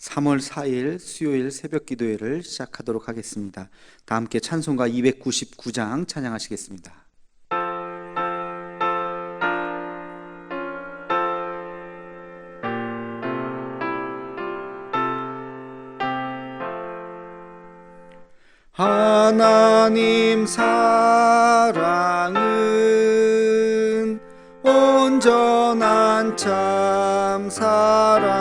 3월 4일 수요일 새벽 기도회를 시작하도록 하겠습니다. 다 함께 찬송가 299장 찬양하시겠습니다. 하나님 사랑은 온전한 참 사랑,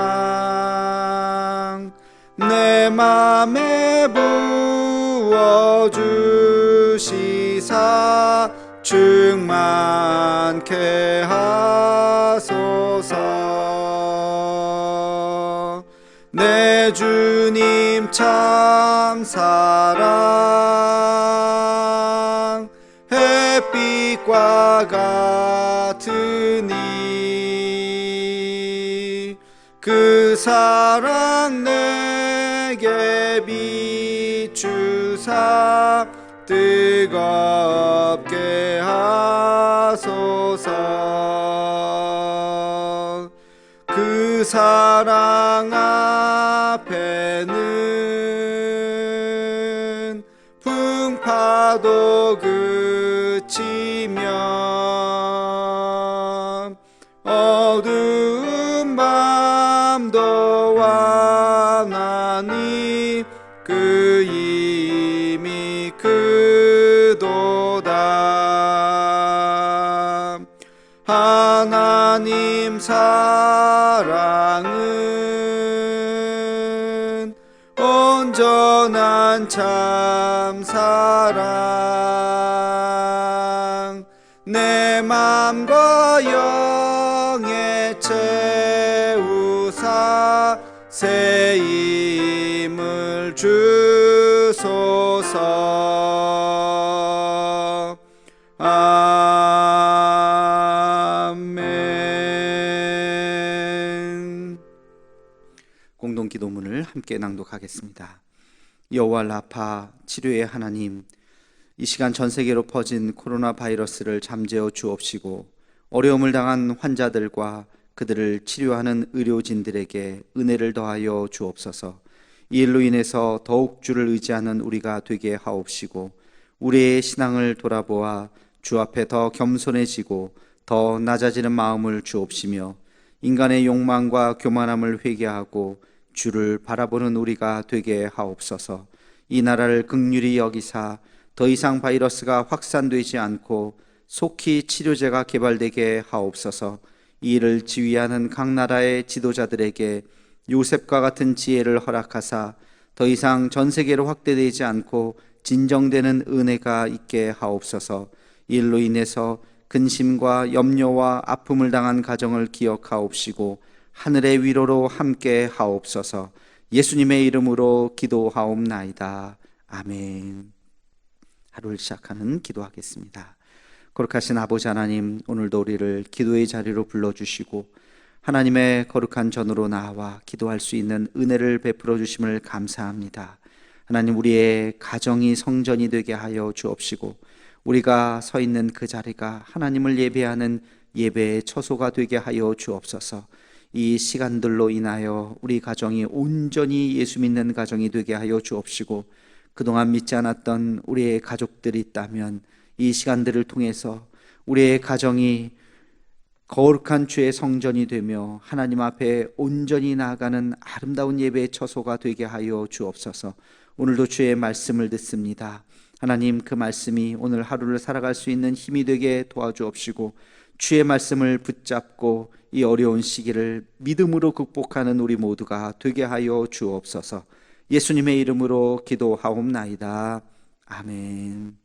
내 맘에 부어주시사 충만케 하소서. 내 주님 참 사랑, 햇빛과 같으니 그 사랑 내게 비추사 뜨겁게 하소서. 그 사랑 앞에는 풍파도 그치면 어두운 밤도 완하니 그 힘이 크도다. 하나님 사랑은 온전한 참 사랑, 내 맘과 영에 채우사 새 힘을 주소서. 아멘. 공동 기도문을 함께 낭독하겠습니다. 여호와 라파, 치료의 하나님, 이 시간 전 세계로 퍼진 코로나 바이러스를 잠재워 주옵시고 어려움을 당한 환자들과 그들을 치료하는 의료진들에게 은혜를 더하여 주옵소서. 이 일로 인해서 더욱 주를 의지하는 우리가 되게 하옵시고 우리의 신앙을 돌아보아 주 앞에 더 겸손해지고 더 낮아지는 마음을 주옵시며 인간의 욕망과 교만함을 회개하고 주를 바라보는 우리가 되게 하옵소서. 이 나라를 긍휼히 여기사 더 이상 바이러스가 확산되지 않고 속히 치료제가 개발되게 하옵소서. 이 일을 지휘하는 각 나라의 지도자들에게 요셉과 같은 지혜를 허락하사 더 이상 전 세계로 확대되지 않고 진정되는 은혜가 있게 하옵소서. 이 일로 인해서 근심과 염려와 아픔을 당한 가정을 기억하옵시고 하늘의 위로로 함께 하옵소서. 예수님의 이름으로 기도하옵나이다. 아멘. 하루를 시작하는 기도하겠습니다. 거룩하신 아버지 하나님, 오늘도 우리를 기도의 자리로 불러주시고 하나님의 거룩한 전으로 나와 기도할 수 있는 은혜를 베풀어 주심을 감사합니다. 하나님, 우리의 가정이 성전이 되게 하여 주옵시고 우리가 서 있는 그 자리가 하나님을 예배하는 예배의 처소가 되게 하여 주옵소서. 이 시간들로 인하여 우리 가정이 온전히 예수 믿는 가정이 되게 하여 주옵시고 그동안 믿지 않았던 우리의 가족들이 있다면 이 시간들을 통해서 우리의 가정이 거룩한 주의 성전이 되며 하나님 앞에 온전히 나아가는 아름다운 예배의 처소가 되게 하여 주옵소서. 오늘도 주의 말씀을 듣습니다. 하나님, 그 말씀이 오늘 하루를 살아갈 수 있는 힘이 되게 도와주옵시고 주의 말씀을 붙잡고 이 어려운 시기를 믿음으로 극복하는 우리 모두가 되게 하여 주옵소서. 예수님의 이름으로 기도하옵나이다. 아멘.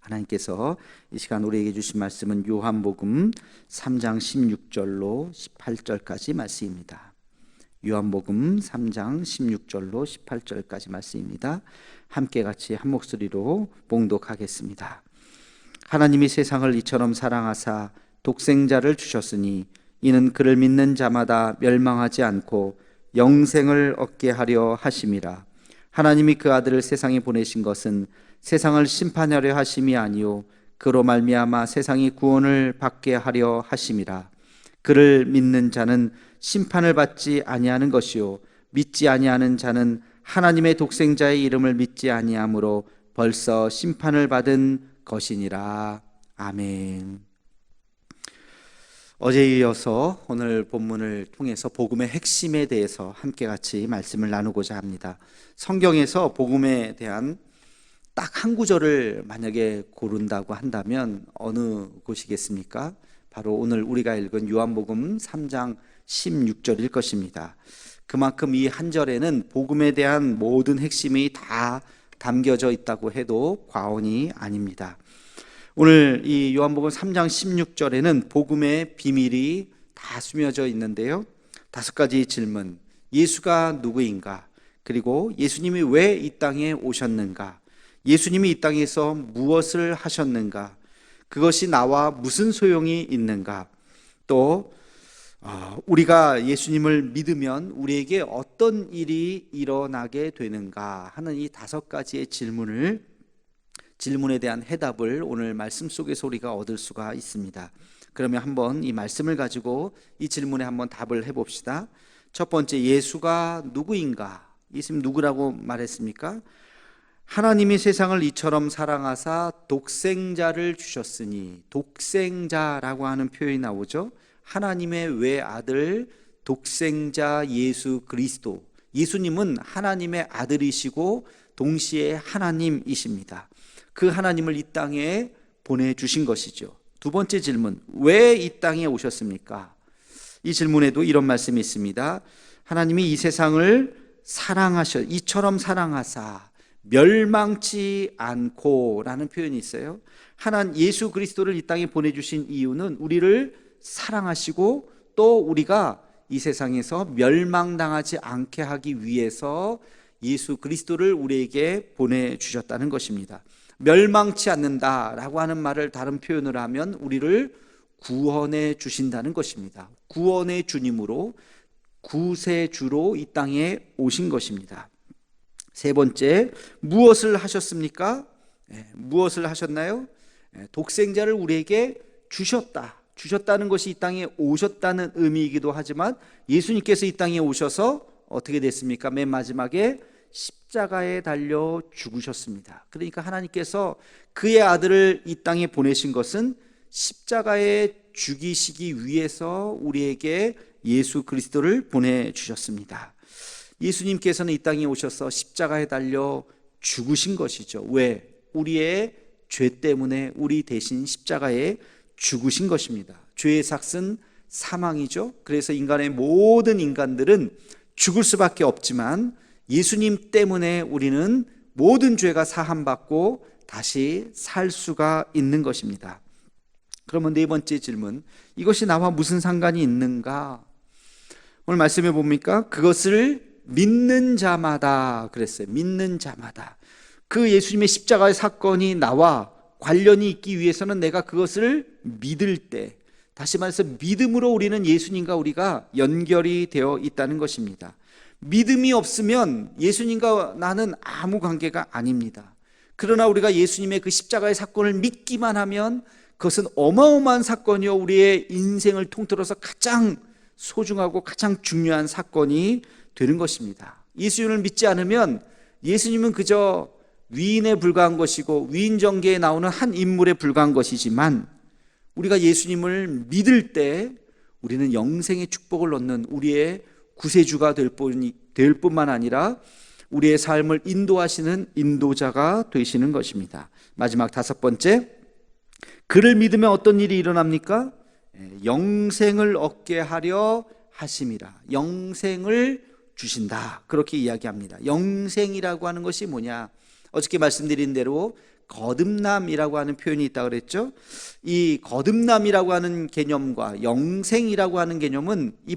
하나님께서 이 시간 우리에게 주신 말씀은 요한복음 3장 16절로 18절까지 말씀입니다. 요한복음 3장 16절로 18절까지 말씀입니다. 함께 같이 한 목소리로 봉독하겠습니다. 하나님이 세상을 이처럼 사랑하사 독생자를 주셨으니 이는 그를 믿는 자마다 멸망하지 않고 영생을 얻게 하려 하심이라. 하나님이 그 아들을 세상에 보내신 것은 세상을 심판하려 하심이 아니요 그로 말미암아 세상이 구원을 받게 하려 하심이라. 그를 믿는 자는 심판을 받지 아니하는 것이요 믿지 아니하는 자는 하나님의 독생자의 이름을 믿지 아니하므로 벌써 심판을 받은 것이니라. 아멘. 어제에 이어서 오늘 본문을 통해서 복음의 핵심에 대해서 함께 같이 말씀을 나누고자 합니다. 성경에서 복음에 대한 딱 한 구절을 만약에 고른다고 한다면 어느 곳이겠습니까? 바로 오늘 우리가 읽은 요한복음 3장 16절일 것입니다. 그만큼 이 한 절에는 복음에 대한 모든 핵심이 다 담겨져 있다고 해도 과언이 아닙니다. 오늘 이 요한복음 3장 16절에는 복음의 비밀이 다 숨겨져 있는데요, 5가지 질문, 예수가 누구인가, 그리고 예수님이 왜 이 땅에 오셨는가, 예수님이 이 땅에서 무엇을 하셨는가, 그것이 나와 무슨 소용이 있는가, 또 우리가 예수님을 믿으면 우리에게 어떤 일이 일어나게 되는가 하는 이 5가지의 질문에 대한 해답을 오늘 말씀 속에서 우리가 얻을 수가 있습니다. 그러면 한번 이 말씀을 가지고 이 질문에 한번 답을 해봅시다. 첫 번째, 예수가 누구인가? 예수님 누구라고 말했습니까? 하나님이 세상을 이처럼 사랑하사 독생자를 주셨으니, 독생자라고 하는 표현이 나오죠. 하나님의 외아들 독생자 예수 그리스도, 예수님은 하나님의 아들이시고 동시에 하나님이십니다. 그 하나님을 이 땅에 보내주신 것이죠. 두 번째 질문, 왜 이 땅에 오셨습니까? 이 질문에도 이런 말씀이 있습니다. 하나님이 이 세상을 이처럼 사랑하사 멸망치 않고 라는 표현이 있어요. 예수 그리스도를 이 땅에 보내주신 이유는 우리를 사랑하시고 또 우리가 이 세상에서 멸망당하지 않게 하기 위해서 예수 그리스도를 우리에게 보내주셨다는 것입니다. 멸망치 않는다라고 하는 말을 다른 표현으로 하면 우리를 구원해 주신다는 것입니다. 구원의 주님으로, 구세주로 이 땅에 오신 것입니다. 세 번째, 무엇을 하셨습니까? 무엇을 하셨나요? 독생자를 우리에게 주셨다는 것이 이 땅에 오셨다는 의미이기도 하지만, 예수님께서 이 땅에 오셔서 어떻게 됐습니까? 맨 마지막에 십자가에 달려 죽으셨습니다. 그러니까 하나님께서 그의 아들을 이 땅에 보내신 것은 십자가에 죽이시기 위해서 우리에게 예수 그리스도를 보내주셨습니다. 예수님께서는 이 땅에 오셔서 십자가에 달려 죽으신 것이죠. 왜? 우리의 죄 때문에 우리 대신 십자가에 죽으신 것입니다. 죄의 삭은 사망이죠. 그래서 인간의 모든 인간들은 죽을 수밖에 없지만 예수님 때문에 우리는 모든 죄가 사함받고 다시 살 수가 있는 것입니다. 그러면 네 번째 질문, 이것이 나와 무슨 상관이 있는가? 오늘 말씀해 봅니까? 그것을 믿는 자마다 그랬어요. 믿는 자마다. 그 예수님의 십자가의 사건이 나와 관련이 있기 위해서는 내가 그것을 믿을 때, 다시 말해서 믿음으로 우리는 예수님과 우리가 연결이 되어 있다는 것입니다. 믿음이 없으면 예수님과 나는 아무 관계가 아닙니다. 그러나 우리가 예수님의 그 십자가의 사건을 믿기만 하면 그것은 어마어마한 사건이요, 우리의 인생을 통틀어서 가장 소중하고 가장 중요한 사건이 되는 것입니다. 예수님을 믿지 않으면 예수님은 그저 위인에 불과한 것이고 위인전개에 나오는 한 인물에 불과한 것이지만, 우리가 예수님을 믿을 때 우리는 영생의 축복을 얻는 우리의 구세주가 될 뿐만 아니라 우리의 삶을 인도하시는 인도자가 되시는 것입니다. 마지막 5번째, 그를 믿으면 어떤 일이 일어납니까? 영생을 얻게 하려 하심이라. 영생을 주신다, 그렇게 이야기합니다. 영생이라고 하는 것이 뭐냐? 어저께 말씀드린 대로 거듭남이라고 하는 표현이 있다고 그랬죠. 이 거듭남이라고 하는 개념과 영생이라고 하는 개념은 이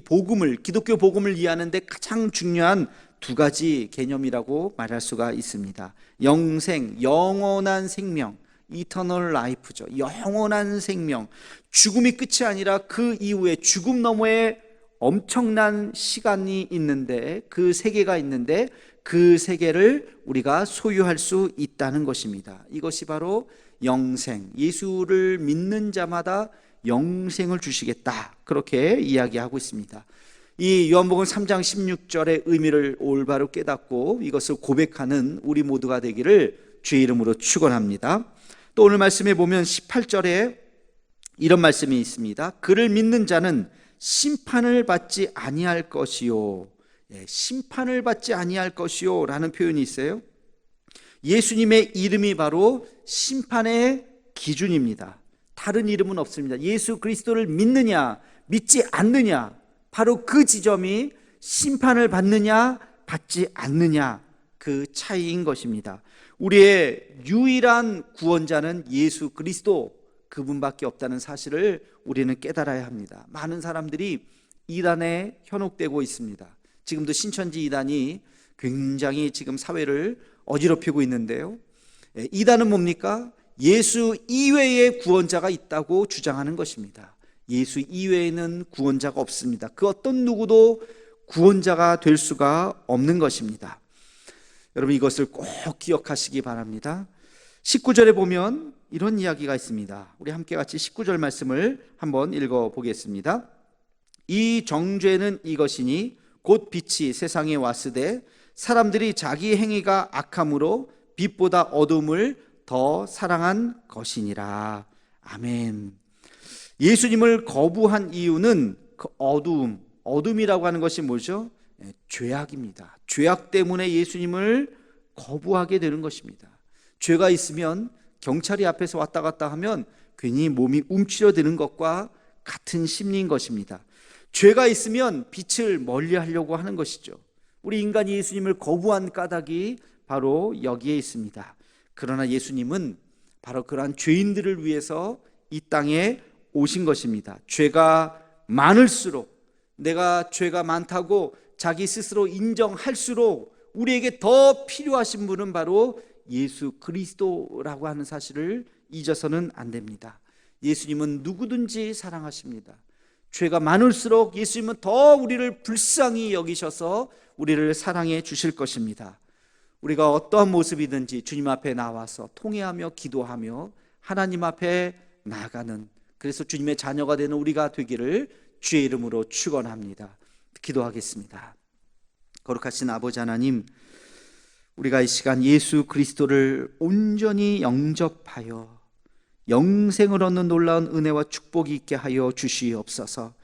기독교 복음을 이해하는데 가장 중요한 2가지 개념이라고 말할 수가 있습니다. 영생, 영원한 생명, 이터널 라이프죠. 영원한 생명, 죽음이 끝이 아니라 그 이후에 죽음 너머에 엄청난 시간이 있는데, 그 세계가 있는데 그 세계를 우리가 소유할 수 있다는 것입니다. 이것이 바로 영생, 예수를 믿는 자마다 영생을 주시겠다, 그렇게 이야기하고 있습니다. 이 요한복음 3장 16절의 의미를 올바로 깨닫고 이것을 고백하는 우리 모두가 되기를 주의 이름으로 축원합니다. 또 오늘 말씀에 보면 18절에 이런 말씀이 있습니다. 그를 믿는 자는 심판을 받지 아니할 것이요. 심판을 받지 아니할 것이요 라는 표현이 있어요. 예수님의 이름이 바로 심판의 기준입니다. 다른 이름은 없습니다. 예수 그리스도를 믿느냐 믿지 않느냐, 바로 그 지점이 심판을 받느냐 받지 않느냐 그 차이인 것입니다. 우리의 유일한 구원자는 예수 그리스도, 그분밖에 없다는 사실을 우리는 깨달아야 합니다. 많은 사람들이 이단에 현혹되고 있습니다. 지금도 신천지 이단이 굉장히 지금 사회를 어지럽히고 있는데요, 이단은 뭡니까? 예수 이외의 구원자가 있다고 주장하는 것입니다. 예수 이외에는 구원자가 없습니다. 그 어떤 누구도 구원자가 될 수가 없는 것입니다. 여러분, 이것을 꼭 기억하시기 바랍니다. 19절에 보면 이런 이야기가 있습니다. 우리 함께 같이 19절 말씀을 한번 읽어보겠습니다. 이 정죄는 이것이니 곧 빛이 세상에 왔으되 사람들이 자기 행위가 악함으로 빛보다 어둠을 더 사랑한 것이니라. 아멘. 예수님을 거부한 이유는 그 어둠이라고 하는 것이 뭐죠? 죄악입니다. 죄악 때문에 예수님을 거부하게 되는 것입니다. 죄가 있으면 경찰이 앞에서 왔다 갔다 하면 괜히 몸이 움츠려드는 것과 같은 심리인 것입니다. 죄가 있으면 빛을 멀리하려고 하는 것이죠. 우리 인간이 예수님을 거부한 까닭이 바로 여기에 있습니다. 그러나 예수님은 바로 그러한 죄인들을 위해서 이 땅에 오신 것입니다. 죄가 많을수록, 내가 죄가 많다고 자기 스스로 인정할수록 우리에게 더 필요하신 분은 바로 예수 그리스도라고 하는 사실을 잊어서는 안 됩니다. 예수님은 누구든지 사랑하십니다. 죄가 많을수록 예수님은 더 우리를 불쌍히 여기셔서 우리를 사랑해 주실 것입니다. 우리가 어떠한 모습이든지 주님 앞에 나와서 통회하며 기도하며 하나님 앞에 나아가는, 그래서 주님의 자녀가 되는 우리가 되기를 주의 이름으로 축원합니다. 기도하겠습니다. 거룩하신 아버지 하나님, 우리가 이 시간 예수 그리스도를 온전히 영접하여 영생을 얻는 놀라운 은혜와 축복이 있게 하여 주시옵소서.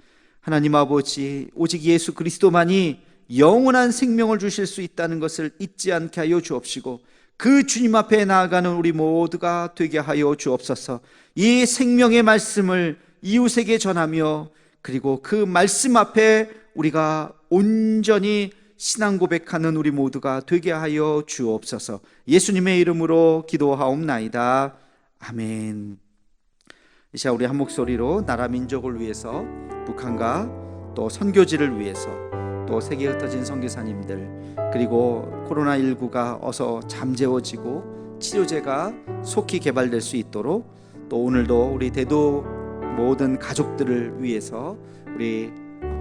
하나님 아버지, 오직 예수 그리스도만이 영원한 생명을 주실 수 있다는 것을 잊지 않게 하여 주옵시고, 그 주님 앞에 나아가는 우리 모두가 되게 하여 주옵소서. 이 생명의 말씀을 이웃에게 전하며, 그리고 그 말씀 앞에 우리가 온전히 신앙 고백하는 우리 모두가 되게 하여 주옵소서. 예수님의 이름으로 기도하옵나이다. 아멘. 이 시간 우리 한 목소리로 나라 민족을 위해서, 북한과 또 선교지를 위해서, 또 세계에 흩어진 선교사님들, 그리고 코로나19가 어서 잠재워지고 치료제가 속히 개발될 수 있도록, 또 오늘도 우리 대도 모든 가족들을 위해서, 우리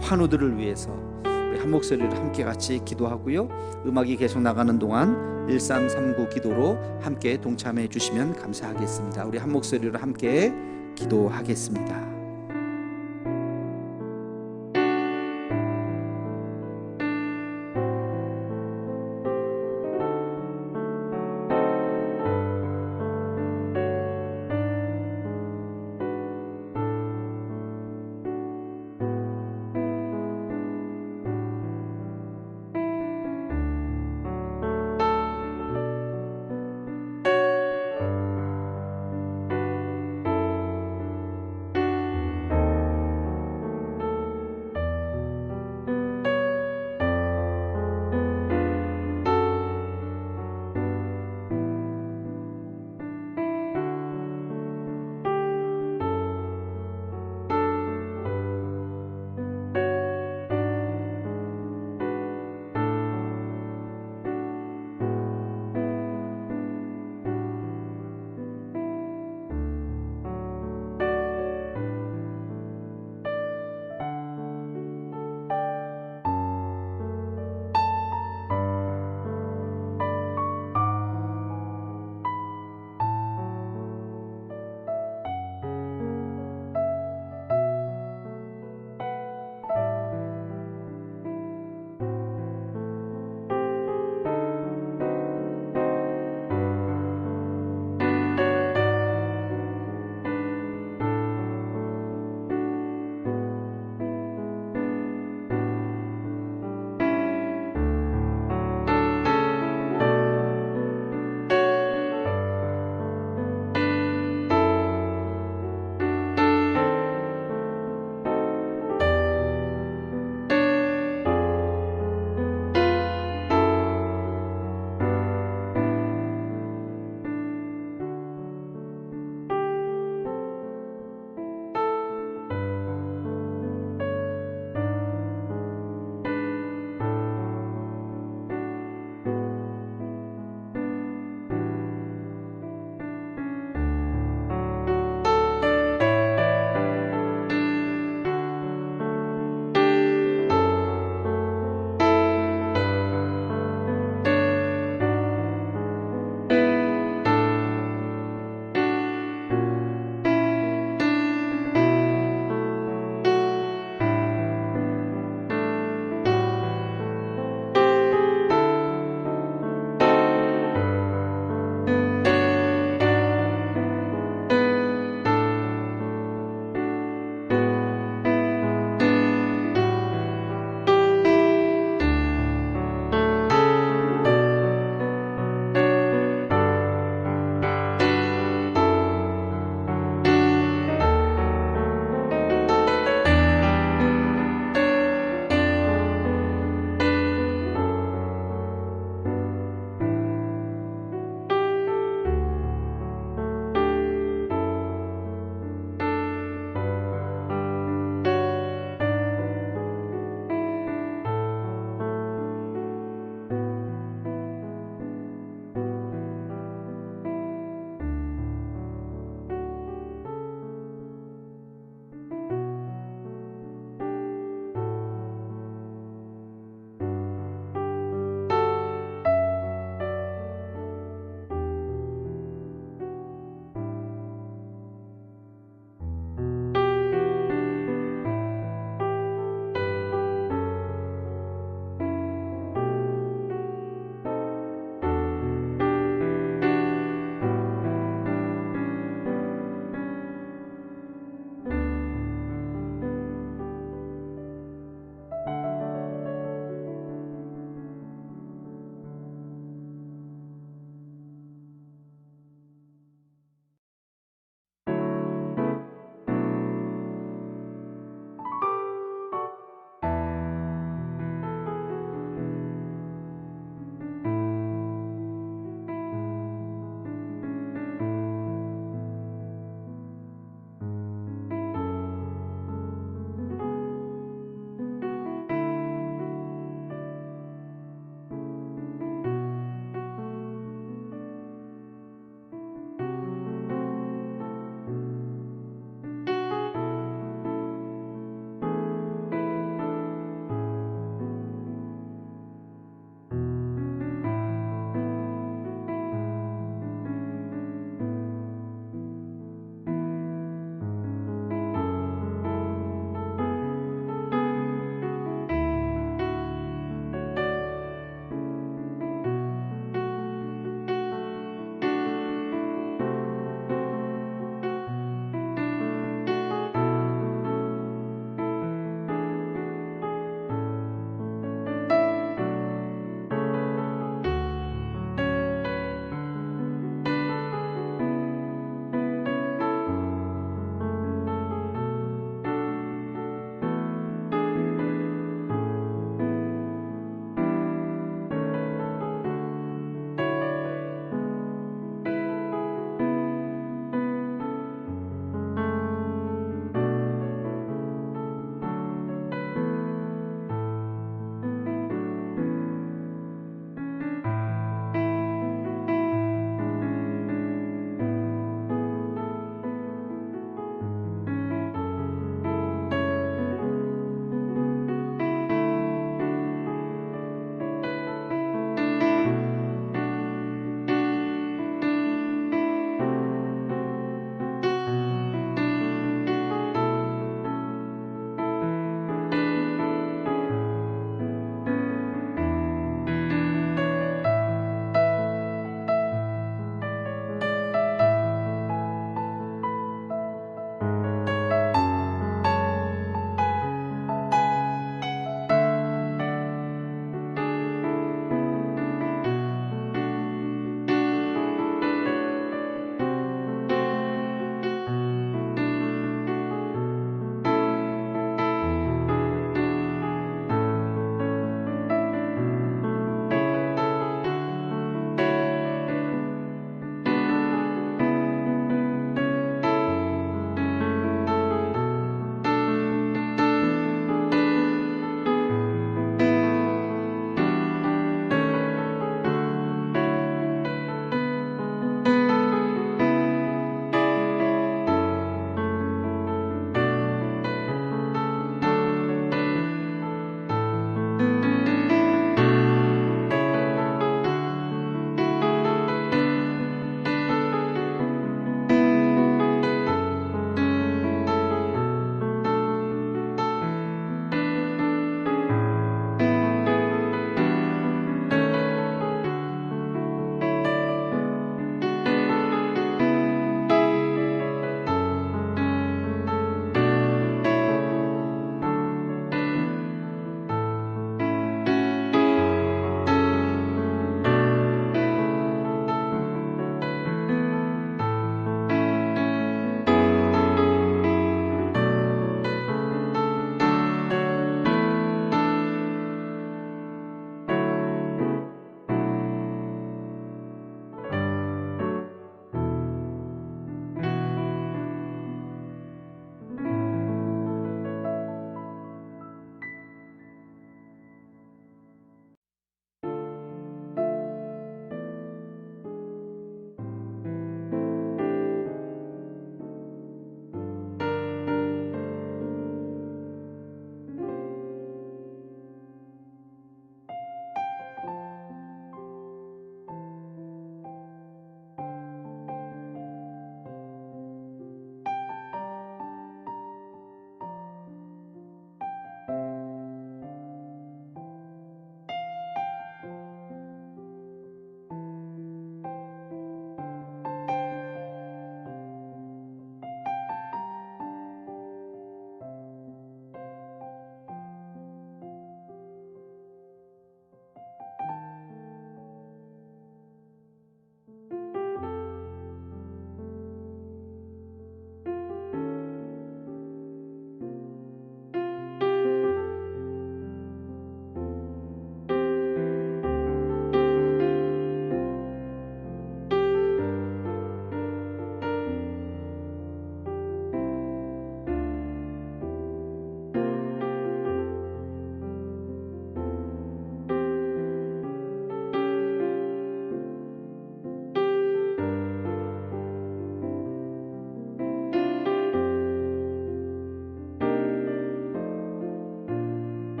환우들을 위해서 우리 한 목소리로 함께 같이 기도하고요, 음악이 계속 나가는 동안 1339 기도로 함께 동참해 주시면 감사하겠습니다. 우리 한 목소리로 함께 기도하겠습니다.